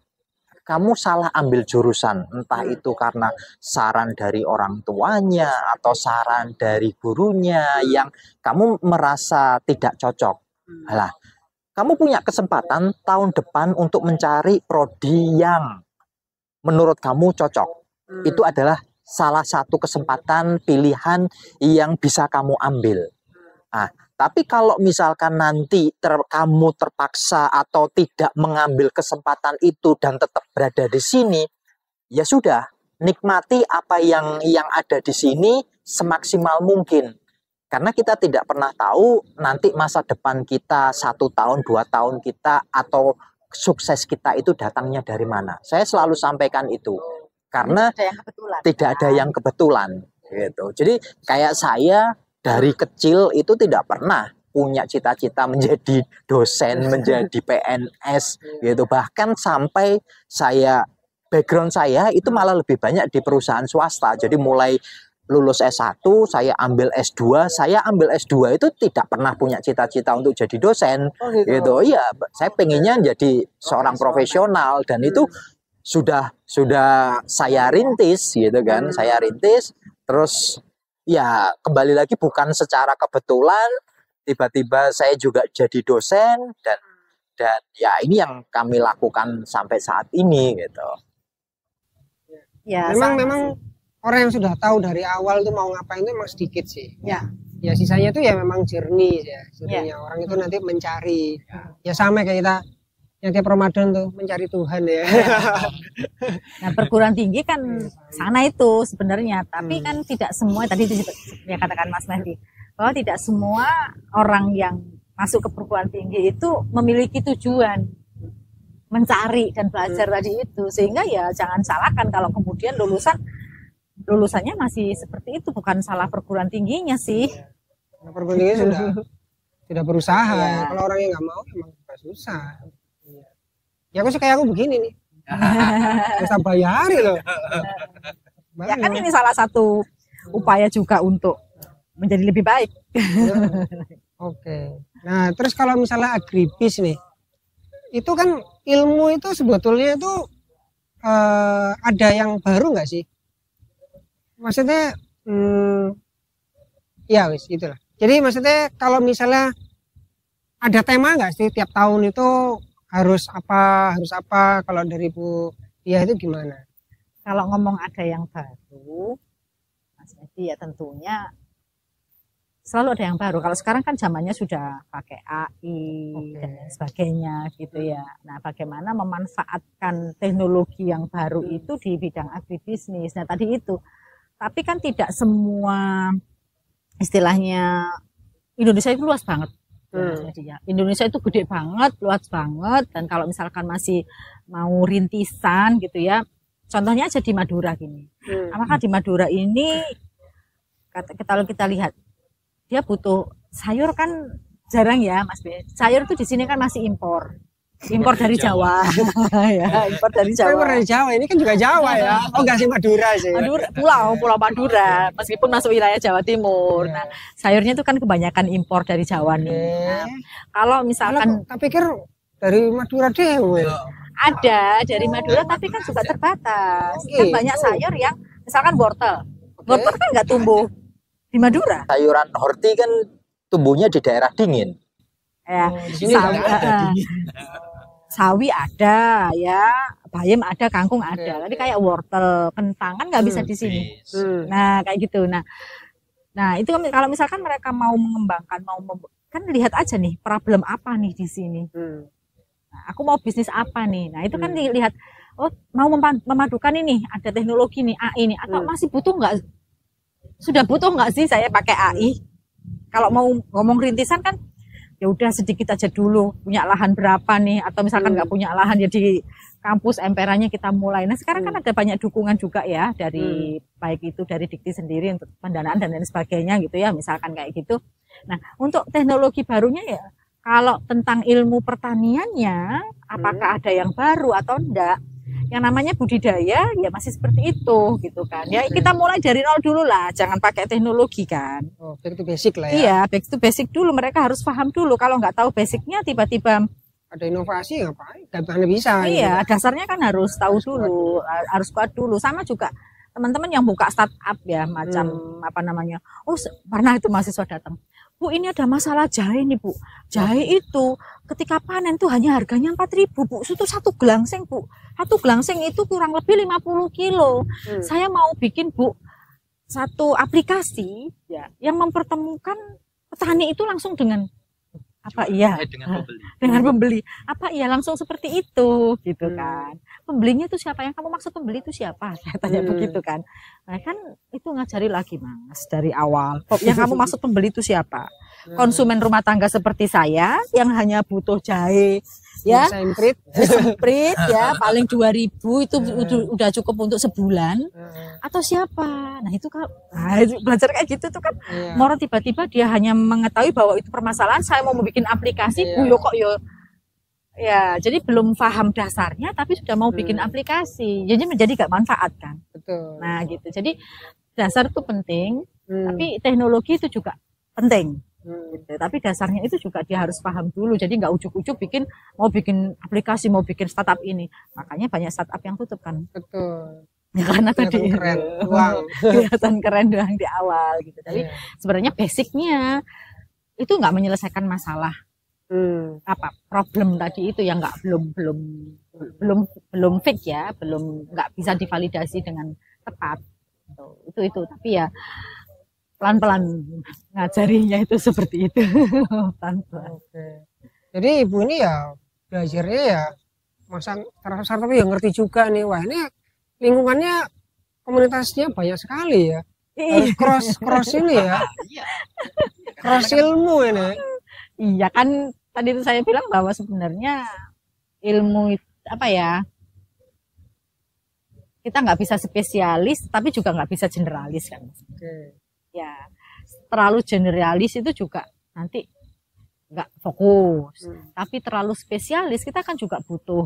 kamu salah ambil jurusan, entah itu karena saran dari orang tuanya atau saran dari gurunya yang kamu merasa tidak cocok. Alah, kamu punya kesempatan tahun depan untuk mencari prodi yang menurut kamu cocok. Itu adalah salah satu kesempatan pilihan yang bisa kamu ambil. Nah, tapi kalau misalkan nanti kamu terpaksa atau tidak mengambil kesempatan itu dan tetap berada di sini, ya sudah, nikmati apa yang ada di sini semaksimal mungkin. Karena kita tidak pernah tahu nanti masa depan kita 1 tahun, 2 tahun kita atau sukses kita itu datangnya dari mana. Saya selalu sampaikan itu. Karena tidak ada yang kebetulan gitu. Jadi kayak saya dari kecil itu tidak pernah punya cita-cita menjadi dosen, menjadi PNS gitu. Bahkan sampai background saya itu malah lebih banyak di perusahaan swasta. Jadi mulai lulus S1, saya ambil S2. Saya ambil S2 itu tidak pernah punya cita-cita untuk jadi dosen. Gitu. Iya, saya pengennya jadi seorang profesional dan itu sudah saya rintis gitu kan, saya rintis terus ya kembali lagi bukan secara kebetulan tiba-tiba saya juga jadi dosen dan ya ini yang kami lakukan sampai saat ini gitu. Ya, memang orang yang sudah tahu dari awal tuh mau ngapain itu memang sedikit sih. Ya sisanya itu ya memang journey ya. Journey-nya orang itu nanti mencari. Ya sama kayak kita yang tiap Ramadan tuh mencari Tuhan ya. Nah, perguruan tinggi kan sana itu sebenarnya, tapi kan tidak semua tadi itu ya katakan Mas Mehdi bahwa tidak semua orang yang masuk ke perguruan tinggi itu memiliki tujuan mencari dan belajar tadi itu, sehingga ya jangan salahkan kalau kemudian lulusannya masih seperti itu, bukan salah perguruan tingginya sih. Perguruan tinggi sudah berusaha. Kalau orang yang nggak mau emang susah. Ya aku sih kayak aku begini nih. Bisa bayari loh. Ya kan ini salah satu upaya juga untuk menjadi lebih baik. Oke. Nah, terus kalau misalnya agribis nih, itu kan ilmu itu sebetulnya itu ada yang baru nggak sih? Maksudnya, ya wis itulah. Jadi maksudnya kalau misalnya ada tema nggak sih tiap tahun itu harus apa? Kalau dari Bu Dia itu gimana? Kalau ngomong ada yang baru, Mas Mehdi ya tentunya selalu ada yang baru. Kalau sekarang kan zamannya sudah pakai AI dan lain sebagainya gitu ya. Nah, bagaimana memanfaatkan teknologi yang baru itu di bidang agribisnis. Nah, tadi itu. Tapi kan tidak semua istilahnya Indonesia itu luas banget. Indonesia itu gede banget, luas banget, dan kalau misalkan masih mau rintisan gitu ya, contohnya aja di Madura gini. Apakah di Madura ini kalau kita lihat dia butuh sayur kan jarang ya Mas B. Sayur itu di sini kan masih impor dari Jawa. Ya, impor dari Jawa. Impor dari Jawa, ini kan juga Jawa ya. Oh enggak sih Madura sih. Pulau Madura, meskipun masuk wilayah Jawa Timur. Nah, sayurnya itu kan kebanyakan impor dari Jawa nih. Nah, kalau misalkan tak pikir dari Madura dewe. Ada dari Madura tapi kan juga terbatas. Kan banyak sayur yang misalkan wortel. Wortel kan nggak tumbuh di Madura. Sayuran horti kan tumbuhnya di daerah dingin. Ya, sawi ada ya, bayam ada, kangkung ada. Tadi kayak wortel, kentang kan nggak bisa di sini. Nah kayak gitu. Nah itu kalau misalkan mereka mau mengembangkan, kan lihat aja nih problem apa nih di sini. Nah, aku mau bisnis apa nih? Nah itu kan dilihat, oh mau memadukan ini, ada teknologi nih AI ini, atau masih butuh nggak? Sudah butuh nggak sih saya pakai AI? Kalau mau ngomong rintisan kan ya udah sedikit aja dulu, punya lahan berapa nih, atau misalkan nggak punya lahan ya di kampus emperannya kita mulai. Nah sekarang kan ada banyak dukungan juga ya dari baik itu dari Dikti sendiri untuk pendanaan dan lain sebagainya gitu ya, misalkan kayak gitu. Nah untuk teknologi barunya ya kalau tentang ilmu pertaniannya apakah ada yang baru atau enggak, yang namanya budidaya ya masih seperti itu gitu kan ya. Kita mulai dari nol dulu lah, jangan pakai teknologi kan. Back to basic lah ya. Iya, back to basic dulu, mereka harus paham dulu. Kalau nggak tahu basicnya tiba-tiba ada inovasi ngapain? Gak bisa. Iya, gitu. Dasarnya kan harus tahu dulu, harus kuat dulu. Sama juga teman-teman yang buka startup ya, macam apa namanya. Oh, pernah itu mahasiswa datang. Bu, ini ada masalah jahe nih, Bu. Jahe itu ketika panen tuh hanya harganya 4.000, Bu. Itu satu gelangseng, Bu. Satu gelangseng itu kurang lebih 50 kilo. Saya mau bikin, Bu, satu aplikasi ya yang mempertemukan petani itu langsung dengan dengan pembeli. Apa iya langsung seperti itu gitu kan. Pembelinya itu siapa? Yang kamu maksud pembeli itu siapa? Saya tanya begitu kan. Nah kan itu ngajari lagi Mas dari awal. Yang kamu maksud pembeli itu siapa? Konsumen rumah tangga seperti saya yang hanya butuh jahe ya, semprit ya, paling 2.000 itu udah cukup untuk sebulan, atau siapa? Nah itu kan belajar kayak gitu tuh kan, orang tiba-tiba dia hanya mengetahui bahwa itu permasalahan, saya mau bikin aplikasi, Bu yo kok yo, ya jadi belum paham dasarnya tapi sudah mau bikin aplikasi, jadi menjadi gak manfaat kan. Betul. Nah gitu, jadi dasar itu penting, tapi teknologi itu juga penting. Gitu. Tapi dasarnya itu juga dia harus paham dulu. Jadi nggak ujuk-ujuk mau bikin aplikasi, mau bikin startup ini. Makanya banyak startup yang tutup kan. Betul. Ya, karena Kelihatan tadi keren doang. kelihatan keren doang di awal gitu. Tapi sebenarnya basicnya itu nggak menyelesaikan masalah apa problem tadi itu yang nggak belum fit ya, belum nggak bisa divalidasi dengan tepat. Itu tapi ya pelan-pelan ngajarinya itu seperti itu. Pelan-pelan. Oke. Jadi ibu ini ya belajarnya ya masang startup tapi ya ngerti juga nih, wah ini lingkungannya komunitasnya banyak sekali ya, harus cross ini ya, cross ilmu ini. Iya kan tadi itu saya bilang bahwa sebenarnya ilmu apa ya, kita nggak bisa spesialis tapi juga nggak bisa generalis kan. Ya terlalu generalis itu juga nanti nggak fokus, tapi terlalu spesialis kita kan juga butuh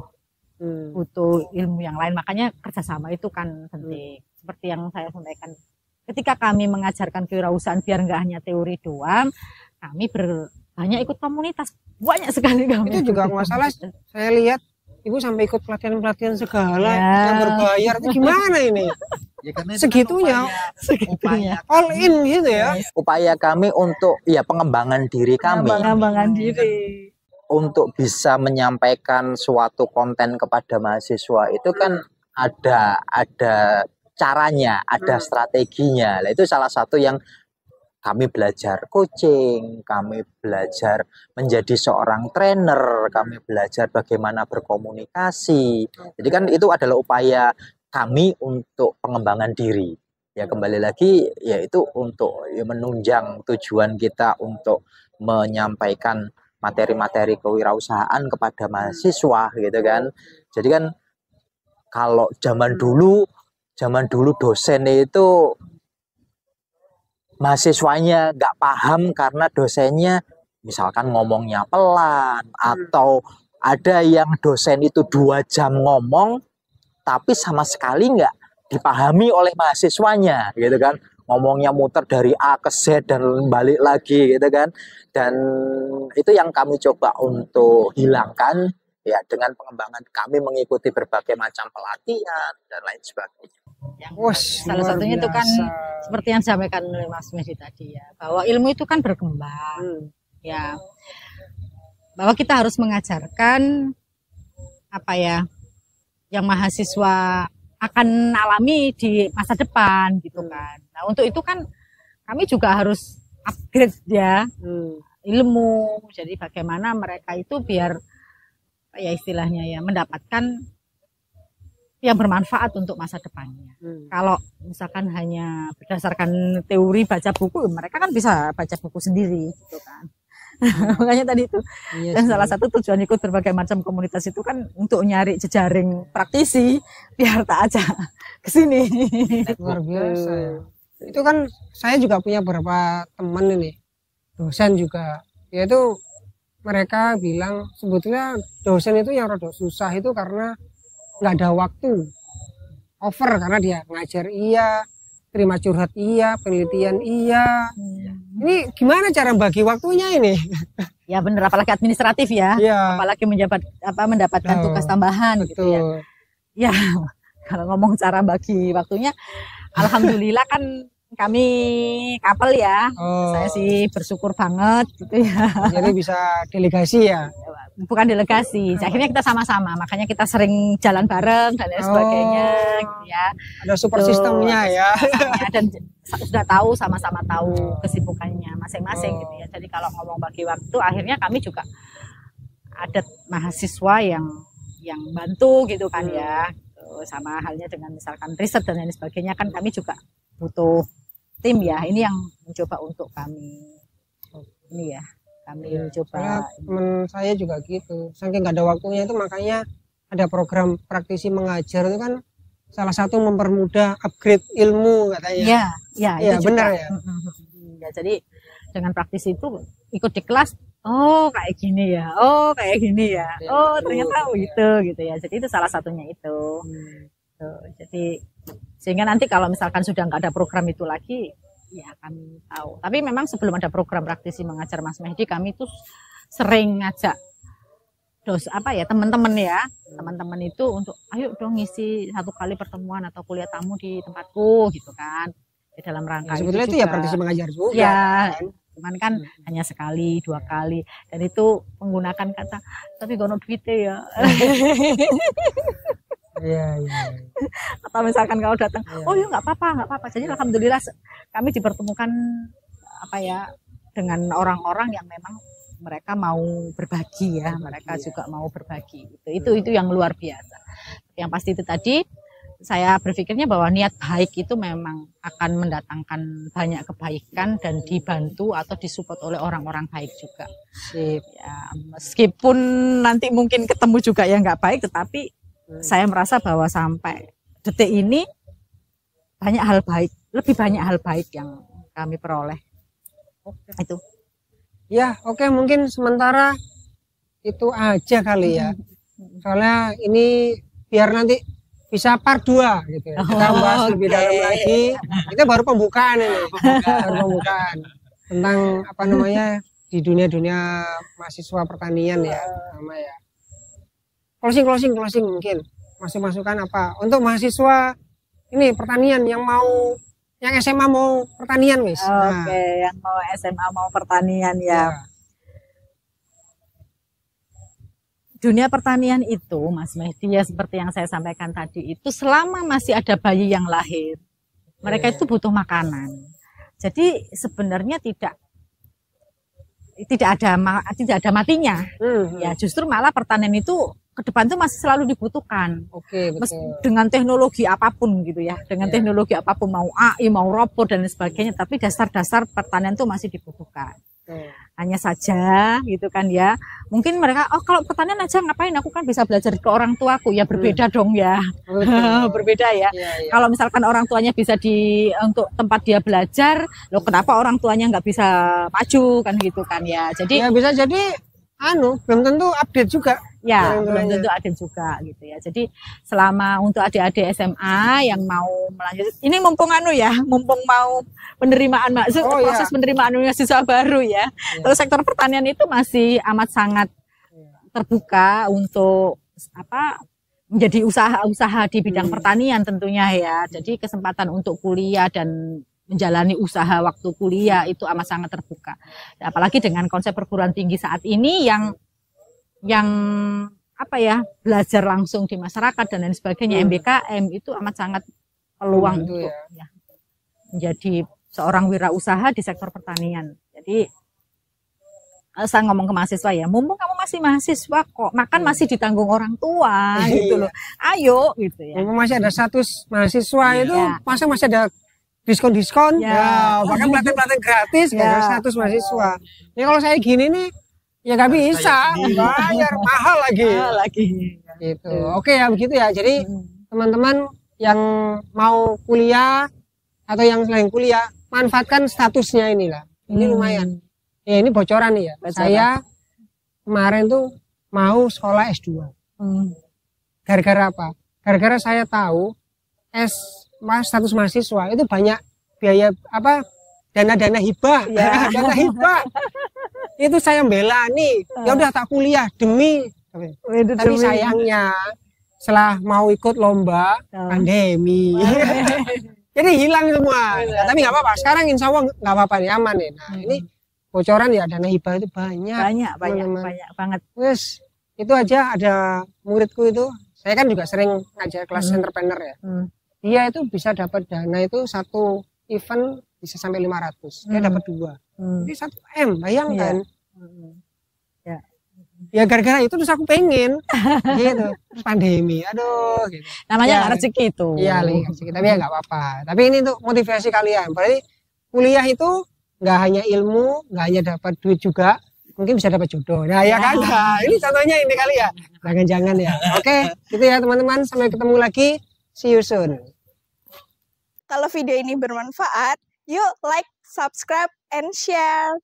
ilmu yang lain. Makanya kerjasama itu kan penting. Seperti yang saya sampaikan, ketika kami mengajarkan kewirausahaan biar nggak hanya teori doang, kami banyak ikut komunitas, banyak sekali kami. Itu juga masalah, saya lihat ibu sampai ikut pelatihan segala yang berbayar. Itu gimana ini? Ya, karena segitunya all in gitu ya. Upaya kami untuk ya pengembangan diri kami. Pengembangan diri. Untuk bisa menyampaikan suatu konten kepada mahasiswa itu kan ada caranya, ada strateginya. Nah, itu salah satu yang kami belajar coaching, kami belajar menjadi seorang trainer, kami belajar bagaimana berkomunikasi. Jadi kan itu adalah upaya kami untuk pengembangan diri. Ya kembali lagi yaitu untuk menunjang tujuan kita untuk menyampaikan materi-materi kewirausahaan kepada mahasiswa gitu kan. Jadi kan kalau zaman dulu dosen itu mahasiswanya nggak paham karena dosennya misalkan ngomongnya pelan, atau ada yang dosen itu 2 jam ngomong tapi sama sekali nggak dipahami oleh mahasiswanya gitu kan, ngomongnya muter dari A ke Z dan balik lagi gitu kan. Dan itu yang kami coba untuk hilangkan ya dengan pengembangan kami mengikuti berbagai macam pelatihan dan lain sebagainya. Salah satunya itu kan seperti yang disampaikan oleh Mas Medi tadi ya, bahwa ilmu itu kan berkembang ya, bahwa kita harus mengajarkan apa ya yang mahasiswa akan alami di masa depan gitu kan. Nah untuk itu kan kami juga harus upgrade ya ilmu. Jadi bagaimana mereka itu biar ya istilahnya ya mendapatkan yang bermanfaat untuk masa depannya. Kalau misalkan hanya berdasarkan teori baca buku, mereka kan bisa baca buku sendiri gitu kan. Makanya tadi itu. Dan salah satu tujuan ikut berbagai macam komunitas itu kan untuk nyari jejaring praktisi biar tak aja ke sini. Luar biasa ya. Itu kan saya juga punya beberapa teman ini, dosen juga. Yaitu mereka bilang sebetulnya dosen itu yang rada susah itu karena nggak ada waktu. Over karena dia ngajar iya, terima curhat iya, penelitian iya. Ini gimana cara bagi waktunya ini? Ya bener, apalagi administratif ya, apalagi mendapatkan tugas tambahan gitu ya. Ya kalau ngomong cara bagi waktunya, alhamdulillah kan kami kapal ya. Saya sih bersyukur banget gitu ya. Jadi bisa delegasi ya? Bukan delegasi, akhirnya kita sama-sama, makanya kita sering jalan bareng dan lain sebagainya gitu ya. Ada support sistemnya ya. Dan sudah tahu, sama-sama tahu kesibukannya masing-masing gitu ya. Jadi kalau ngomong bagi waktu, akhirnya kami juga ada mahasiswa yang bantu gitu kan ya. Sama halnya dengan misalkan riset dan lain sebagainya, kan kami juga butuh tim ya. Ini yang mencoba untuk kami ini ya, kami coba. Teman saya juga gitu, saking nggak ada waktunya itu makanya ada program praktisi mengajar itu kan salah satu mempermudah upgrade ilmu katanya. Ya itu benar juga. Ya jadi dengan praktisi itu ikut di kelas, kayak gini ya, kayak gini ya, ternyata gitu ya. Jadi itu salah satunya itu. Jadi sehingga nanti kalau misalkan sudah nggak ada program itu lagi, Ya kami tahu. Tapi memang sebelum ada program praktisi mengajar Mas Mehdi, kami tuh sering ngajak teman-teman ya, teman-teman itu untuk ayo dong ngisi 1 kali pertemuan atau kuliah tamu di tempatku gitu kan. Di dalam rangka sebetulnya itu ya praktisi mengajar juga. Ya, kan? cuman kan hanya sekali, 2 kali, dan itu menggunakan kata tapi gono duitnya ya. Iya. Atau misalkan kalau datang, oh ya nggak apa-apa. Jadi alhamdulillah kami dipertemukan dengan orang-orang yang memang mereka mau berbagi ya, mereka juga mau berbagi. Itu yang luar biasa. Yang pasti itu tadi saya berpikirnya bahwa niat baik itu memang akan mendatangkan banyak kebaikan dan dibantu atau disupport oleh orang-orang baik juga. Sip. Ya, meskipun nanti mungkin ketemu juga yang nggak baik, tetapi saya merasa bahwa sampai detik ini lebih banyak hal baik yang kami peroleh. Itu. Ya, oke, mungkin sementara itu aja kali ya. Soalnya ini biar nanti bisa part 2 gitu ya. Kita bahas lebih dalam lagi. Itu baru pembukaan ini. Baru pembukaan tentang di dunia mahasiswa pertanian ya, sama ya. Closing mungkin. Masukan apa untuk mahasiswa ini pertanian yang SMA mau pertanian, guys. Oke, yang mau SMA mau pertanian ya. Dunia pertanian itu, Mas Mehdi, ya seperti yang saya sampaikan tadi, itu selama masih ada bayi yang lahir, mereka itu butuh makanan. Jadi sebenarnya tidak ada matinya. Ya justru malah pertanian itu ke depan itu masih selalu dibutuhkan. Oke, betul. Dengan teknologi apapun gitu ya, dengan teknologi apapun, mau AI, mau robot dan sebagainya, tapi dasar-dasar pertanian itu masih dibutuhkan. Hanya saja gitu kan ya, mungkin mereka kalau pertanian aja ngapain, aku kan bisa belajar ke orang tuaku, ya berbeda dong ya. Berbeda ya. Kalau misalkan orang tuanya bisa untuk tempat dia belajar, loh kenapa orang tuanya nggak bisa maju kan gitu kan ya. Jadi ya bisa jadi belum tentu update juga. Ya, belum tentu ada juga gitu ya. Jadi selama untuk adik-adik SMA yang mau melanjut, ini mumpung mau penerimaan proses penerimaan mahasiswa baru ya. Terus sektor pertanian itu masih amat sangat terbuka untuk menjadi usaha-usaha di bidang pertanian tentunya ya. Jadi kesempatan untuk kuliah dan menjalani usaha waktu kuliah itu amat sangat terbuka. Apalagi dengan konsep perguruan tinggi saat ini yang belajar langsung di masyarakat dan lain sebagainya, MBKM itu amat sangat peluang untuk menjadi seorang wirausaha di sektor pertanian. Jadi saya ngomong ke mahasiswa ya, mumpung kamu masih mahasiswa kok, makan masih ditanggung orang tua gitu loh. Ayo gitu ya. Mumpung masih ada status mahasiswa itu, masa masih ada diskon-diskon, bahkan pelatihan gratis, status mahasiswa. Ini kalau saya gini nih, ya nggak bisa, bayar mahal lagi. Gitu. Oke ya begitu ya. Jadi teman-teman yang mau kuliah atau yang selain kuliah, manfaatkan statusnya inilah. Ini lumayan. Ya ini bocoran nih ya. Saya kemarin tuh mau sekolah S2. Gara-gara apa? Gara-gara saya tahu status mahasiswa itu banyak biaya dana hibah. Dana hibah. Itu saya bela nih. Ya udah tak kuliah demi. Tapi sayangnya setelah mau ikut lomba pandemi. Jadi hilang semua. Tapi nggak apa-apa. Sekarang insya Allah nggak apa-apa nih, aman nih. Nah ini bocoran ya, dana hibah itu banyak banget. Terus itu aja ada muridku itu. Saya kan juga sering ngajar kelas entrepreneur ya. Dia itu bisa dapat dana itu 1 event bisa sampai 500. Dia dapat 2. Jadi 1 M, bayangkan. Ya gara-gara itu terus aku pengen gitu. Terus pandemi, aduh gitu. Namanya nggak rezeki itu. Iya, rezeki, tapi ya nggak apa-apa. Tapi ini untuk motivasi kalian. Berarti kuliah itu nggak hanya ilmu, nggak hanya dapat duit juga, mungkin bisa dapat jodoh. Nah ya kan, ini contohnya ini kali ya. Jangan-jangan ya. Oke, gitu ya teman-teman. Sampai ketemu lagi. See you soon. Kalau video ini bermanfaat, yuk like, subscribe, and share.